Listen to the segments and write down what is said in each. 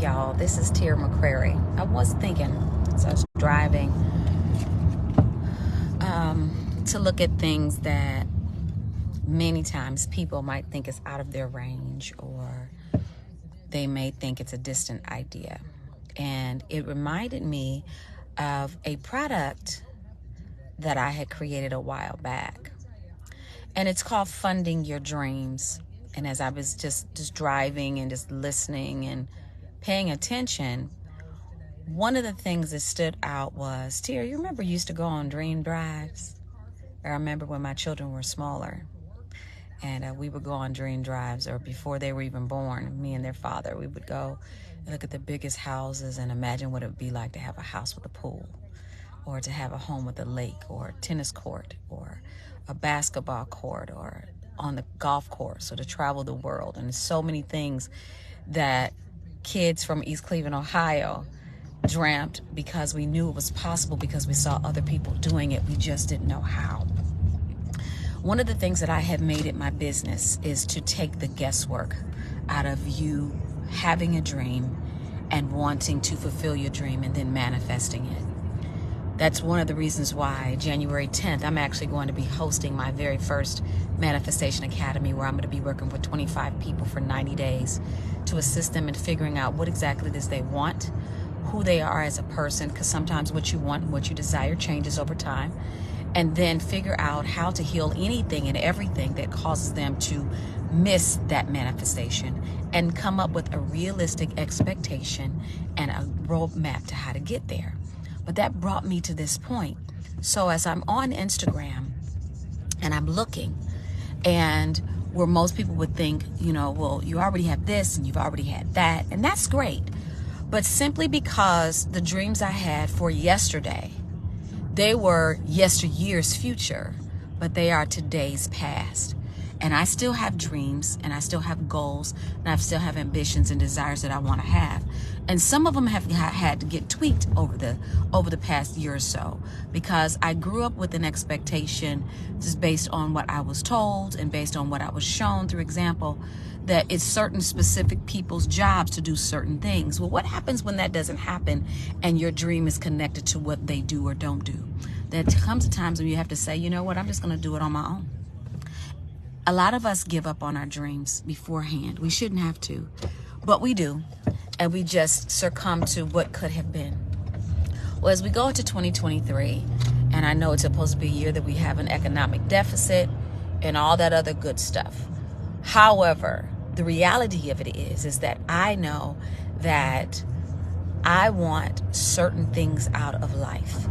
y'all, this is Tia McCrary. I was thinking, as I was driving, to look at things that many times people might think is out of their range, or they may think it's a distant idea. And it reminded me of a product that I had created a while back. And it's called Funding Your Dreams. And as I was just driving and just listening and paying attention, one of the things that stood out was, Tia, you remember you used to go on dream drives? I remember when my children were smaller, and we would go on dream drives, or before they were even born, me and their father, we would go and look at the biggest houses and imagine what it would be like to have a house with a pool, or to have a home with a lake, or a tennis court, or a basketball court, or on the golf course, or to travel the world. And there's so many things that kids from East Cleveland, Ohio dreamt, because we knew it was possible, because we saw other people doing it. We just didn't know how. One of the things that I have made it my business is to take the guesswork out of you having a dream and wanting to fulfill your dream and then manifesting it. That's one of the reasons why January 10th, I'm actually going to be hosting my very first Manifestation Academy, where I'm going to be working with 25 people for 90 days to assist them in figuring out what exactly it is they want, who they are as a person, because sometimes what you want and what you desire changes over time, and then figure out how to heal anything and everything that causes them to miss that manifestation, and come up with a realistic expectation and a roadmap to how to get there. But that brought me to this point. So as I'm on Instagram and I'm looking, and where most people would think, well, you already have this and you've already had that, and that's great. But simply because the dreams I had for yesterday, they were yesteryear's future, but they are today's past. And I still have dreams, and I still have goals, and I still have ambitions and desires that I want to have. And some of them have had to get tweaked over the past year or so, because I grew up with an expectation just based on what I was told and based on what I was shown through example, that it's certain specific people's jobs to do certain things. Well, what happens when that doesn't happen and your dream is connected to what they do or don't do? There comes a time when you have to say, you know what, I'm just going to do it on my own. A lot of us give up on our dreams beforehand. We shouldn't have to, but we do. And we just succumb to what could have been. Well, as we go into 2023, and I know it's supposed to be a year that we have an economic deficit and all that other good stuff. However, the reality of it is that I know that I want certain things out of life.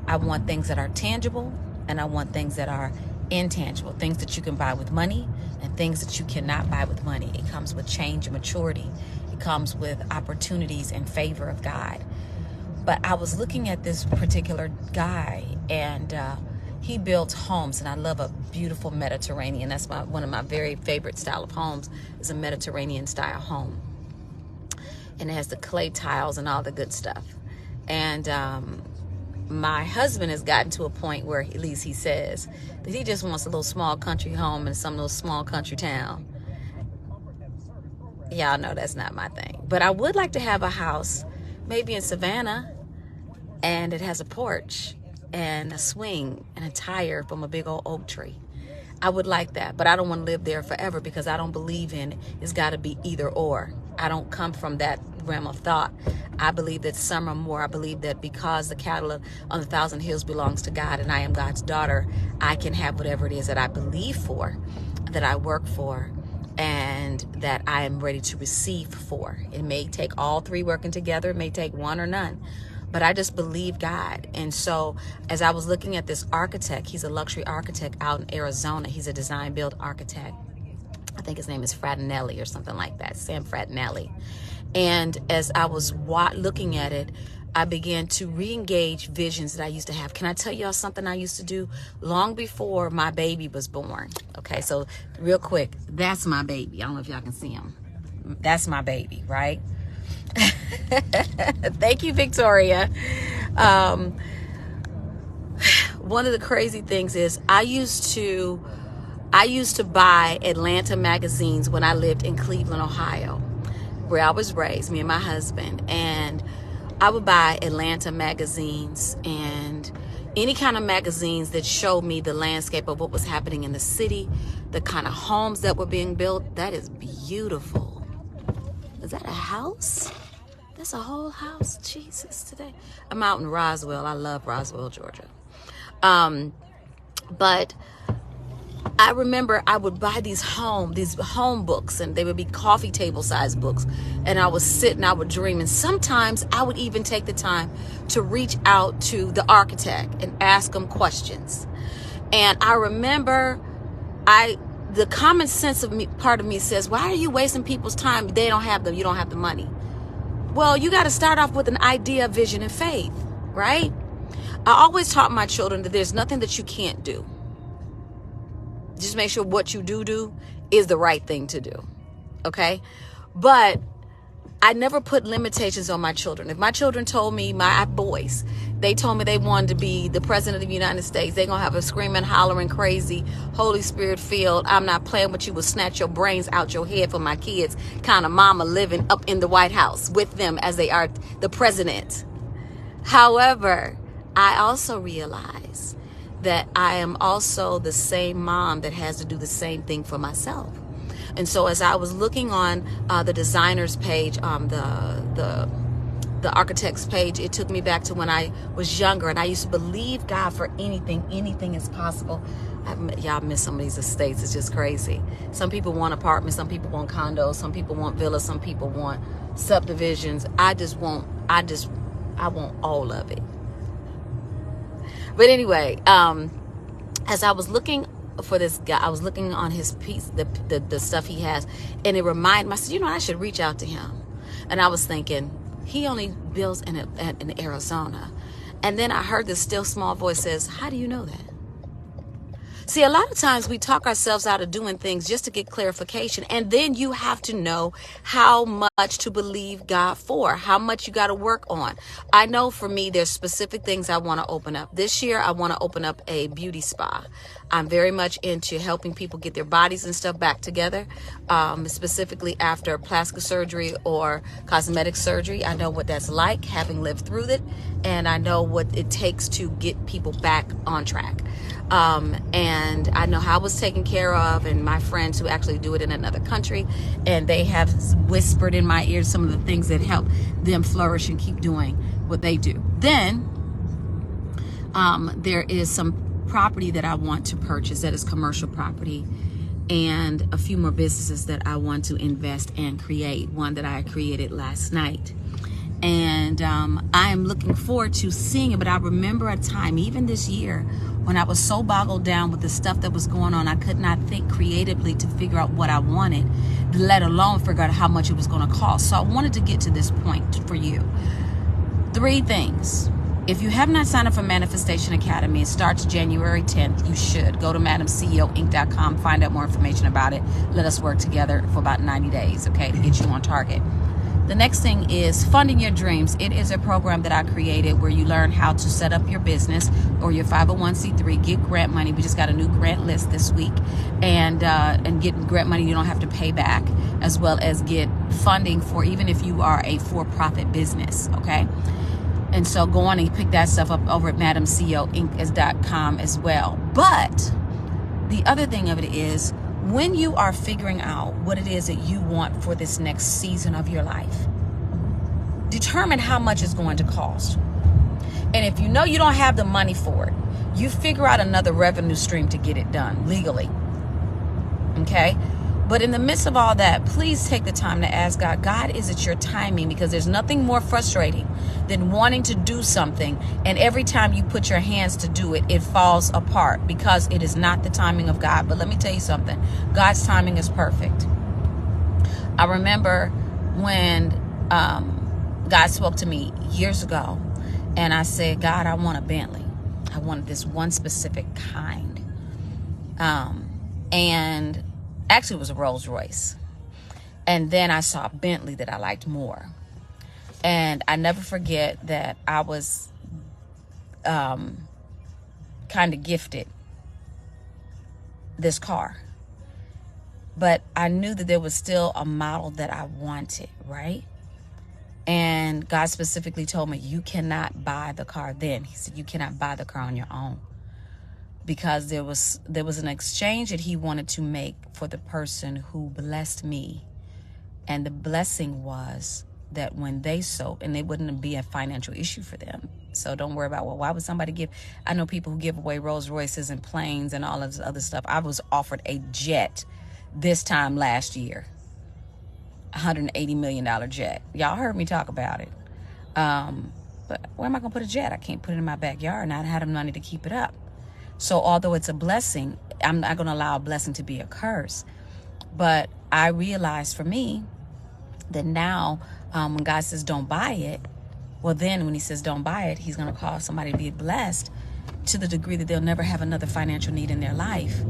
I want things that are tangible, and I want things that are intangible, things that you can buy with money and things that you cannot buy with money. It comes with change and maturity. It comes with opportunities and favor of God. But I was looking at this particular guy, and he built homes, and I love a beautiful Mediterranean. That's one of my very favorite style of homes, is a Mediterranean style home. And it has the clay tiles and all the good stuff. And my husband has gotten to a point where, at least he says, that he just wants a little small country home in some little small country town. Y'all know that's not my thing. But I would like to have a house, maybe in Savannah, and it has a porch and a swing and a tire from a big old oak tree. I would like that, but I don't want to live there forever, because I don't believe in it's got to be either or. I don't come from that realm of thought. I believe that some are more. I believe that because the cattle on the thousand hills belongs to God, and I am God's daughter, I can have whatever it is that I believe for, that I work for, and that I am ready to receive for. It may take all three working together. It may take one or none. But I just believe God. And so as I was looking at this architect, he's a luxury architect out in Arizona. He's a design build architect. I think his name is Frattinelli or something like that, Sam Frattinelli. And as I was looking at it, I began to re-engage visions that I used to have. Can I tell y'all something I used to do long before my baby was born? Okay, so real quick, that's my baby. I don't know if y'all can see him. That's my baby, right? Thank you, Victoria. One of the crazy things is I used to buy Atlanta magazines when I lived in Cleveland, Ohio. where I was raised, me and my husband, and I would buy Atlanta magazines and any kind of magazines that showed me the landscape of what was happening in the city, the kind of homes that were being built. That is beautiful. Is that a house? That's a whole house. Jesus, today. I'm out in Roswell. I love Roswell, Georgia. But I remember I would buy these home books, and they would be coffee table size books. And I would sit and I would dream. And sometimes I would even take the time to reach out to the architect and ask them questions. And I remember the common sense of me, part of me says, why are you wasting people's time? They don't have them. You don't have the money. Well, you got to start off with an idea, vision, and faith, right? I always taught my children that there's nothing that you can't do. Just make sure what you do is the right thing to do. Okay? But I never put limitations on my children. If my children told me, my boys, they told me they wanted to be the president of the United States, they're going to have a screaming, hollering, crazy, Holy Spirit filled, I'm not playing with you, will snatch your brains out your head for my kids kind of mama living up in the White House with them as they are the president. However, I also realize that I am also the same mom that has to do the same thing for myself. And so as I was looking on the designer's page, the architect's page, it took me back to when I was younger, and I used to believe God for anything. Anything is possible. Y'all miss some of these estates. It's just crazy. Some people want apartments, some people want condos, some people want villas, some people want subdivisions. I want all of it. But anyway, as I was looking for this guy, I was looking on his piece, the stuff he has, and it reminded me, I said, I should reach out to him. And I was thinking, he only builds in Arizona. And then I heard this still small voice says, how do you know that? See, a lot of times we talk ourselves out of doing things just to get clarification. And then you have to know how much to believe God for, how much you got to work on. I know for me, there's specific things I want to open up. This year, I want to open up a beauty spa. I'm very much into helping people get their bodies and stuff back together, specifically after plastic surgery or cosmetic surgery. I know what that's like, having lived through it, and I know what it takes to get people back on track. And I know how I was taken care of, and my friends who actually do it in another country, and they have whispered in my ear some of the things that help them flourish and keep doing what they do. Then there is some property that I want to purchase that is commercial property, and a few more businesses that I want to invest and create. One that I created last night. And I am looking forward to seeing it. But I remember a time, even this year, when I was so boggled down with the stuff that was going on, I could not think creatively to figure out what I wanted, let alone figure out how much it was going to cost. So I wanted to get to this point for you. 3 things. If you have not signed up for Manifestation Academy, it starts January 10th. You should go to MadamCEOInc.com, find out more information about it. Let us work together for about 90 days, okay, to get you on target. The next thing is Funding Your Dreams. It is a program that I created where you learn how to set up your business or your 501c3, get grant money. We just got a new grant list this week, and get grant money you don't have to pay back, as well as get funding for even if you are a for-profit business, okay? And so go on and pick that stuff up over at MadamCEOInc.com as well. But the other thing of it is, when you are figuring out what it is that you want for this next season of your life, determine how much it's going to cost. And if you know you don't have the money for it, you figure out another revenue stream to get it done legally. Okay? But in the midst of all that, please take the time to ask God, God, is it your timing? Because there's nothing more frustrating than wanting to do something, and every time you put your hands to do it, it falls apart because it is not the timing of God. But let me tell you something. God's timing is perfect. I remember when God spoke to me years ago, and I said, God, I want a Bentley. I wanted this one specific kind. And actually it was a Rolls Royce. And then I saw a Bentley that I liked more. And I never forget that I was kind of gifted this car. But I knew that there was still a model that I wanted, right? And God specifically told me, you cannot buy the car then. He said, you cannot buy the car on your own, because there was an exchange that he wanted to make for the person who blessed me. And the blessing was that when they sold, and it wouldn't be a financial issue for them. So don't worry about, well, why would somebody give? I know people who give away Rolls Royces and planes and all of this other stuff. I was offered a jet this time last year, $180 million jet. Y'all heard me talk about it. But where am I going to put a jet? I can't put it in my backyard, and I had the money to keep it up. So although it's a blessing, I'm not going to allow a blessing to be a curse. But I realized for me that now when God says don't buy it, well, then when he says don't buy it, he's going to cause somebody to be blessed to the degree that they'll never have another financial need in their life.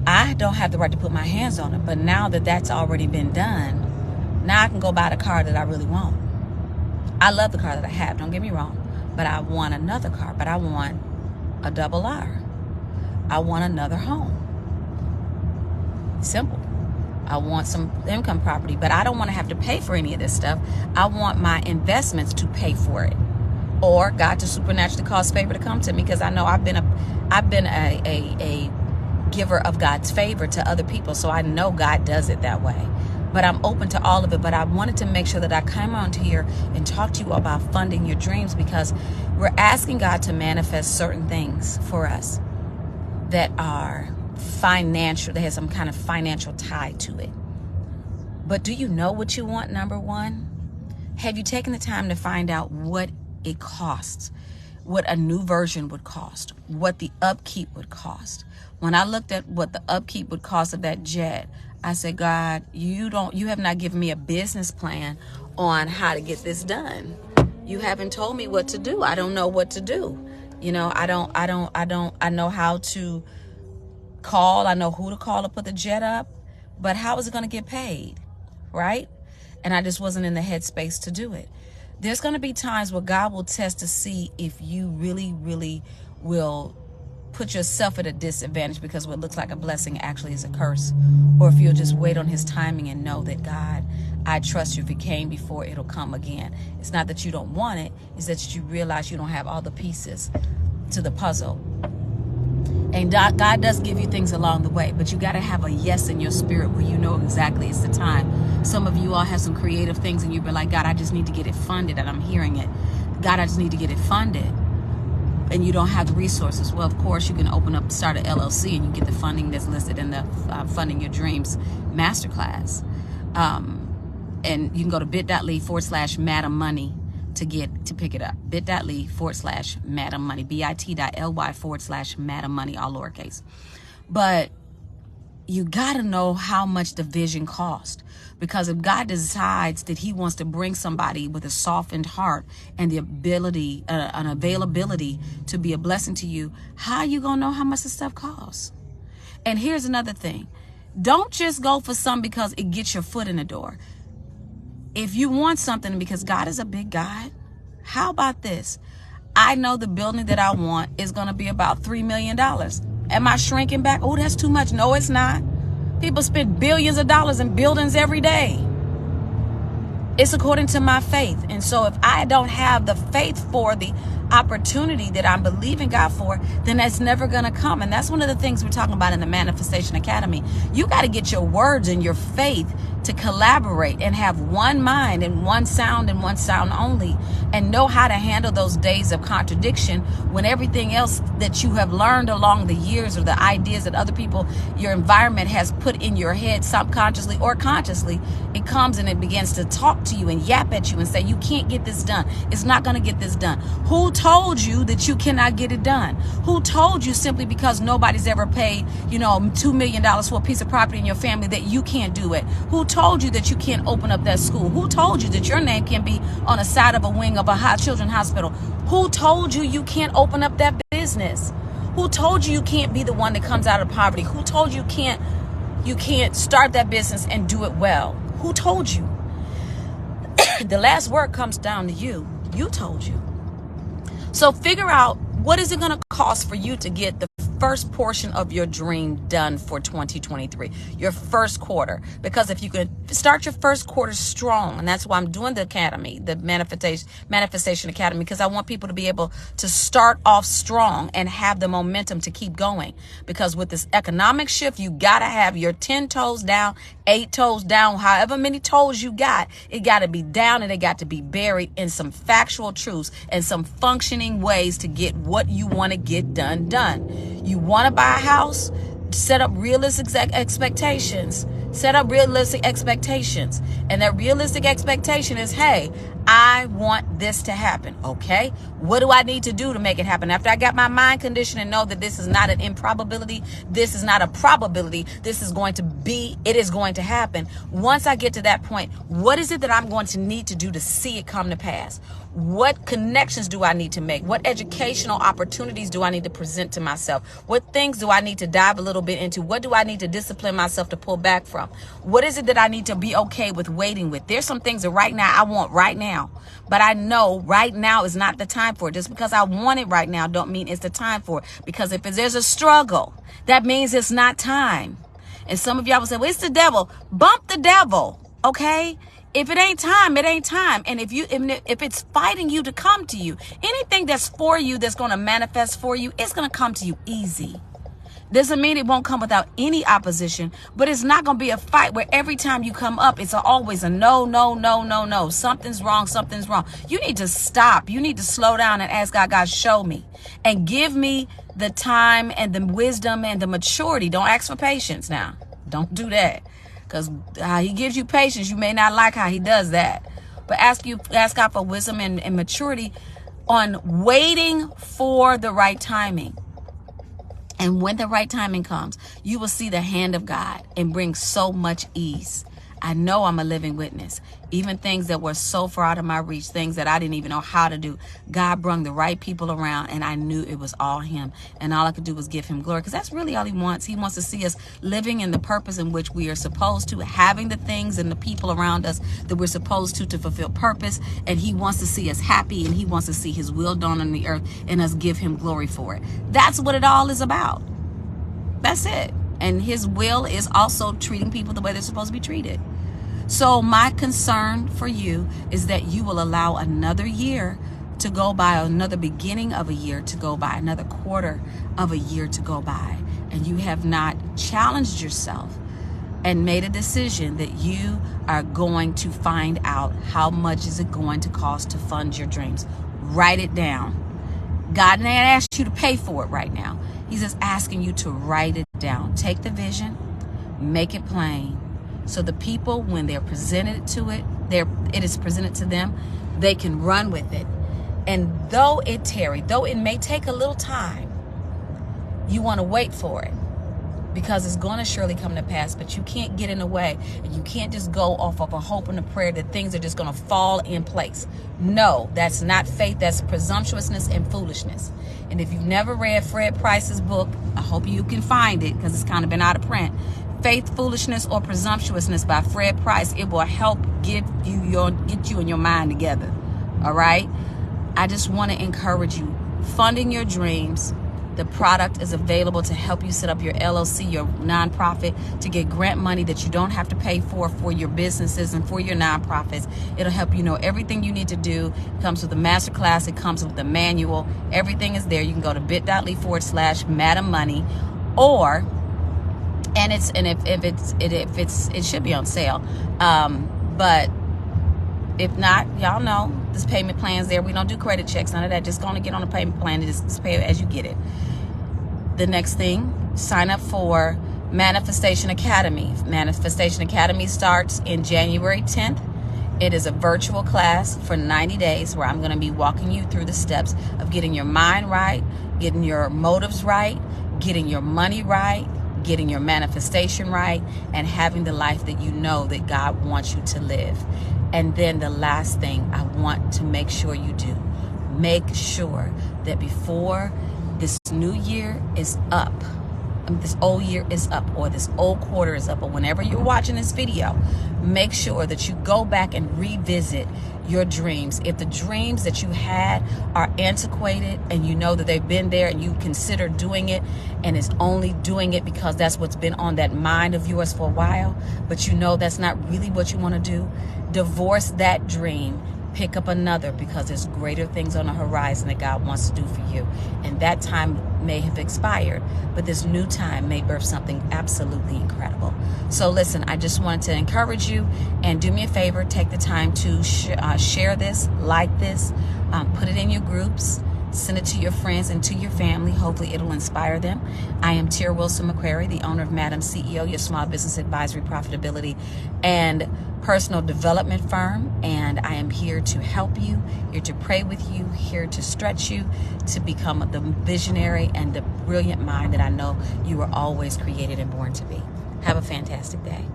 I don't have the right to put my hands on it. But now that that's already been done, now I can go buy the car that I really want. I love the car that I have, don't get me wrong. But I want another car. But I want a double R. I want another home. Simple. I want some income property, but I don't want to have to pay for any of this stuff. I want my investments to pay for it, or God to supernaturally cause favor to come to me, because I know I've been a giver of God's favor to other people, so I know God does it that way. But I'm open to all of it. But I wanted to make sure that I come on to here and talk to you about funding your dreams, because we're asking God to manifest certain things for us that are financial, that has some kind of financial tie to it. But do you know what you want, number one? Have you taken the time to find out what it costs, what a new version would cost, what the upkeep would cost? When I looked at what the upkeep would cost of that jet, I said, God, you have not given me a business plan on how to get this done. You haven't told me what to do. I don't know what to do. You know, I know how to call. I know who to call to put the jet up, but how is it going to get paid? Right? And I just wasn't in the headspace to do it. There's going to be times where God will test to see if you really, really will put yourself at a disadvantage, because what looks like a blessing actually is a curse. Or if you'll just wait on his timing and know that, God, I trust you. If it came before, it'll come again. It's not that you don't want it. It's that you realize you don't have all the pieces to the puzzle. And God does give you things along the way, but you got to have a yes in your spirit where you know exactly it's the time. Some of you all have some creative things and you've been like, God, I just need to get it funded. And I'm hearing it. God, I just need to get it funded. And you don't have the resources. Well, of course, you can start an LLC, and you get the funding that's listed in the Funding Your Dreams Masterclass. And you can go to bit.ly/Madam Money to pick it up. bit.ly/Madam Money, bit.ly/Madam Money, all lowercase. But you got to know how much the vision cost, because if God decides that he wants to bring somebody with a softened heart and the ability, an availability to be a blessing to you, how are you going to know how much the stuff costs? And here's another thing. Don't just go for something because it gets your foot in the door. If you want something, because God is a big God, how about this? I know the building that I want is going to be about $3 million. Am I shrinking back? Oh, that's too much. No, it's not. People spend billions of dollars in buildings every day. It's according to my faith. And so if I don't have the faith for the opportunity that I'm believing God for, then that's never going to come. And that's one of the things we're talking about in the Manifestation Academy. You got to get your words and your faith to collaborate and have one mind and one sound only, and know how to handle those days of contradiction when everything else that you have learned along the years, or the ideas that other people, your environment has put in your head subconsciously or consciously, it comes and it begins to talk to you and yap at you and say, you can't get this done. It's not going to get this done. Who told you that you cannot get it done? Who told you simply because nobody's ever paid, $2 million for a piece of property in your family that you can't do it? Who told you that you can't open up that school? Who told you that your name can be on the side of a wing of a children's hospital? Who told you you can't open up that business? Who told you you can't be the one that comes out of poverty? Who told you you can't start that business and do it well? Who told you? The last word comes down to you. You told you. So figure out What is it going to cost for you to get the first portion of your dream done for 2023, your first quarter? Because if you can start your first quarter strong, and that's why I'm doing the academy, the manifestation academy, because I want people to be able to start off strong and have the momentum to keep going. Because with this economic shift, you got to have your 10 toes down, 8 toes down, however many toes you got. It got to be down, and it got to be buried in some factual truths and some functioning ways to get what you want to get done. You want to buy a house? Set up realistic expectations. Set up realistic expectations. And that realistic expectation is, hey, I want this to happen. Okay, what do I need to do to make it happen? After I got my mind conditioned and know that this is not an improbability, this is not a probability, this is going to be, it is going to happen. Once I get to that point, what is it that I'm going to need to do to see it come to pass? What connections do I need to make? What educational opportunities do I need to present to myself? What things do I need to dive a little bit into? What do I need to discipline myself to pull back from? What is it that I need to be okay with waiting with? There's some things that right now I want right now, but I know right now is not the time for it. Just because I want it right now don't mean it's the time for it. Because if there's a struggle, that means it's not time. And some of y'all will say, well, it's the devil. Bump the devil, okay? If it ain't time, it ain't time. And if it's fighting you to come to you, anything that's for you, that's going to manifest for you, it's going to come to you easy. Doesn't mean it won't come without any opposition, but it's not going to be a fight where every time you come up, it's always a no, no, no, no, no. Something's wrong. Something's wrong. You need to stop. You need to slow down and ask God, show me and give me the time and the wisdom and the maturity. Don't ask for patience now. Don't do that. Because he gives you patience, you may not like how he does that. But ask God for wisdom and maturity on waiting for the right timing. And when the right timing comes, you will see the hand of God and bring so much ease. I know I'm a living witness. Even things that were so far out of my reach, things that I didn't even know how to do, God brought the right people around, and I knew it was all him. And all I could do was give him glory, because that's really all he wants. He wants to see us living in the purpose in which we are supposed to, having the things and the people around us that we're supposed to fulfill purpose. And he wants to see us happy, and he wants to see his will done on the earth and us give him glory for it. That's what it all is about. That's it. And his will is also treating people the way they're supposed to be treated. So my concern for you is that you will allow another year to go by, another beginning of a year to go by, another quarter of a year to go by, and you have not challenged yourself and made a decision that you are going to find out how much is it going to cost to fund your dreams. Write it down. God ain't asked you to pay for it right now. He's just asking you to write it down. Take the vision, make it plain, so the people, when they're presented to it, it is presented to them, they can run with it. And though it tarry, though it may take a little time, you want to wait for it, because it's going to surely come to pass. But you can't get in the way, and you can't just go off of a hope and a prayer that things are just going to fall in place. No, that's not faith. That's presumptuousness and foolishness. And if you've never read Fred Price's book, I hope you can find it, because it's kind of been out of print. Faith, Foolishness, or Presumptuousness by Fred Price. It will help get you and your mind together. All right. I just want to encourage you. Funding your dreams. The product is available to help you set up your LLC, your nonprofit, to get grant money that you don't have to pay for your businesses and for your nonprofits. It'll help you know everything you need to do. It comes with a masterclass. It comes with the manual. Everything is there. You can go to bit.ly/Madam Money, or it should be on sale. But if not, y'all know this payment plan's there. We don't do credit checks, none of that. Just going to get on a payment plan and just pay as you get it. The next thing, sign up for Manifestation Academy. Manifestation Academy starts in January 10th. It is a virtual class for 90 days where I'm going to be walking you through the steps of getting your mind right, getting your motives right, getting your money right, getting your manifestation right, and having the life that you know that God wants you to live. And then the last thing I want to make sure you do, make sure that before this new year is up, this old year is up, or this old quarter is up, or whenever you're watching this video, make sure that you go back and revisit your dreams. If the dreams that you had are antiquated and you know that they've been there and you consider doing it and it's only doing it because that's what's been on that mind of yours for a while, but you know that's not really what you want to do, divorce that dream. Pick up another, because there's greater things on the horizon that God wants to do for you. And that time may have expired, but this new time may birth something absolutely incredible. So listen, I just wanted to encourage you, and do me a favor, take the time to share this, like this, put it in your groups, send it to your friends and to your family. Hopefully it'll inspire them. I am Tia Wilson McCrary, the owner of Madam CEO, your small business advisory, profitability, and personal development firm. And I am here to help you, here to pray with you, here to stretch you to become the visionary and the brilliant mind that I know you were always created and born to be. Have a fantastic day.